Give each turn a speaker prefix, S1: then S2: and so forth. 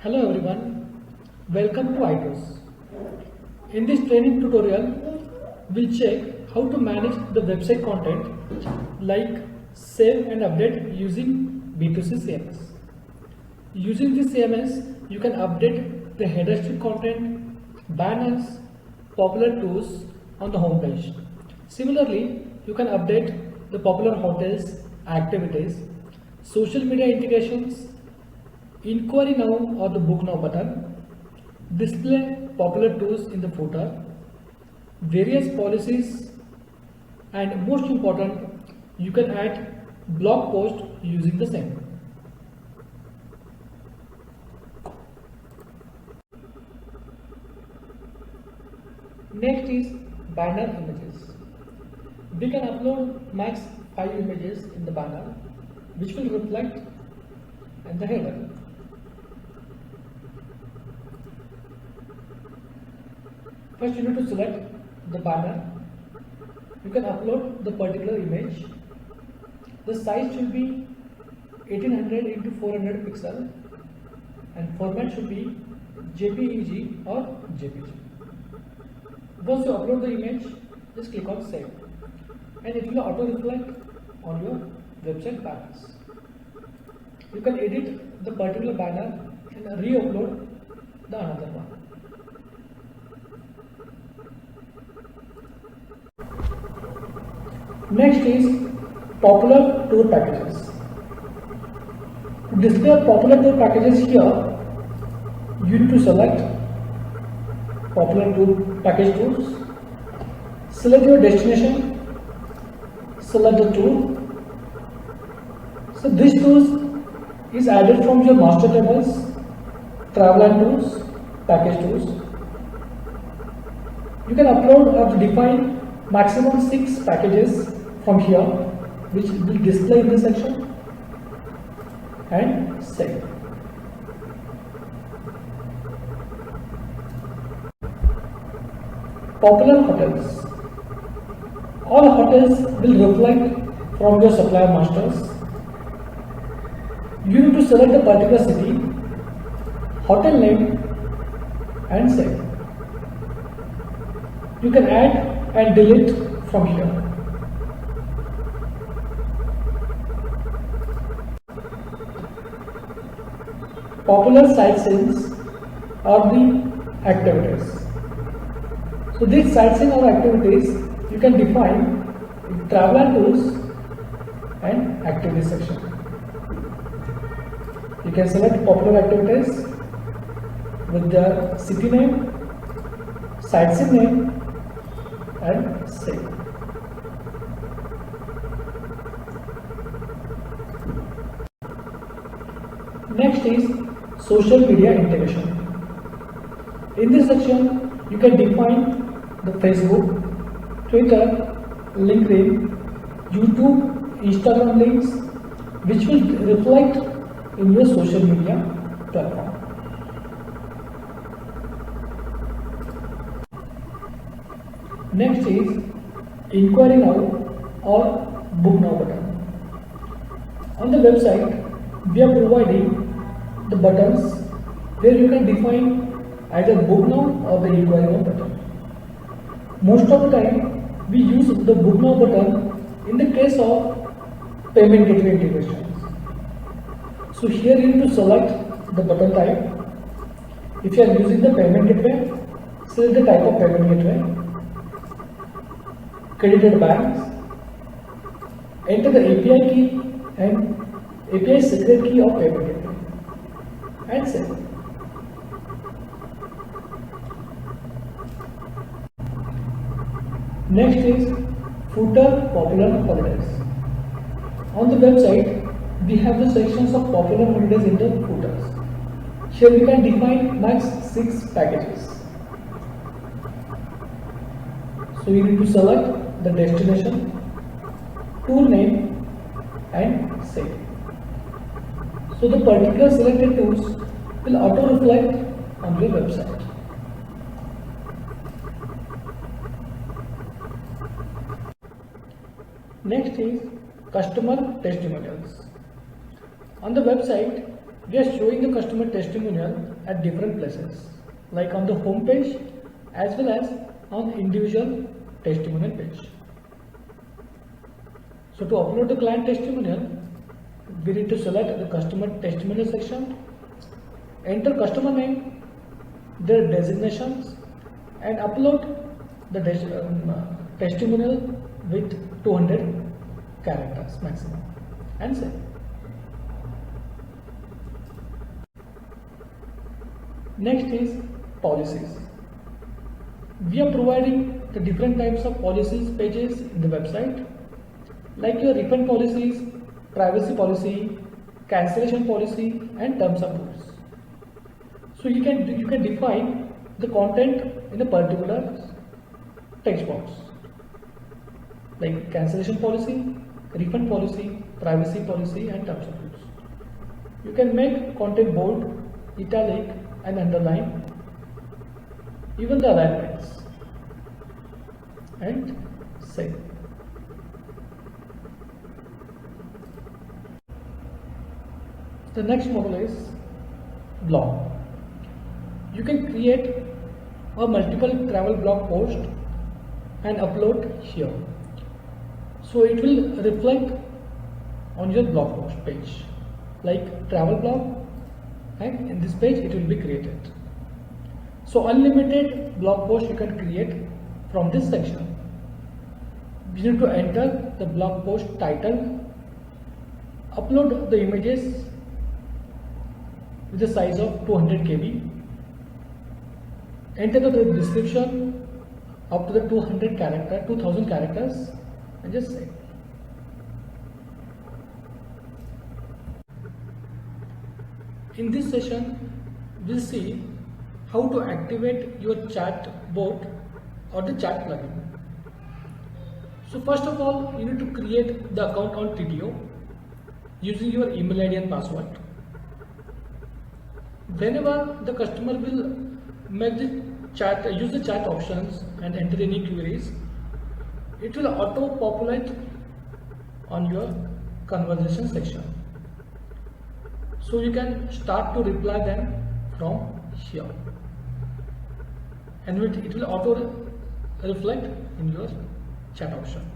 S1: Hello everyone, welcome to iTools. In this training tutorial, we'll check how to manage the website content like save and update using B2C CMS. Using this CMS, you can update the header strip content, banners, popular tools on the home page. Similarly, you can update the popular hotels, activities, social media integrations, inquiry now or the book now button, display popular tools in the footer, various policies, and most important, you can add blog post using the same. Next is banner images. We can upload max 5 images in the banner which will reflect in the header. First you need to select the banner. You can upload the particular image. The size should be 1800 into 400 pixel and format should be JPEG or JPG. Once you upload the image, just click on save and it will auto reflect on your website banners. You can edit the particular banner and re-upload the another one. Next is popular tour packages. To display popular tour packages here, you need to select popular tour package tours, select your destination, select the tour. So this tours is added from your master tables, travel and tours, package tours. You can upload or define maximum 6 packages from here which will display in this section and save. Popular hotels. All hotels will reflect from your supplier masters. You need to select the particular city, hotel name and save. You can add and delete from here. Popular sightseeing or the activities. So these sightseeing or activities you can define in travel and tours and activities section. You can select popular activities with the city name, sightseeing name and save. Next is social media integration. In this section, you can define the Facebook, Twitter, LinkedIn, YouTube, Instagram links which will reflect in your social media platform. Next is inquiry now or book now button. On the website, we are providing the buttons where you can define either book now or the inquiry now button. Most of the time, we use the book now button in the case of payment gateway integrations. So here you need to select the button type. If you are using the payment gateway, select the type of payment gateway. Credited banks. Enter the API key and API secret key of payment gateway and save. Next is footer popular holidays. On the website, we have the sections of popular holidays in the footers. Here we can define max 6 packages. So you need to select the destination, tour name and save. So the particular selected tours will auto reflect on your website. Next is customer testimonials. On the website, we are showing the customer testimonial at different places, like on the home page as well as on individual testimonial page. So to upload the client testimonial, we need to select the customer testimonial section, enter customer name, their designations, and upload the testimonial with 200 characters maximum, and save. Next is policies. We are providing the different types of policies pages in the website, like your refund policies, privacy policy, cancellation policy, and terms of use. So you can define the content in a particular text box, like cancellation policy, refund policy, privacy policy, and terms of use. You can make content bold, italic, and underline, even the alignments, and save. The next model is blog. You can create a multiple travel blog post and upload here. So it will reflect on your blog post page, like travel blog, and in this page it will be created. So unlimited blog post you can create from this section. You need to enter the blog post title, upload the images with the size of 200 KB, enter the description up to the 2000 characters, and just save. In this session, we'll see how to activate your chat bot or the chat plugin. So first of all, you need to create the account on TTO using your email ID and password. Whenever the customer will make the chat, use the chat options and enter any queries, it will auto populate on your conversation section. So you can start to reply them from here, and it will auto reflect in your chat option.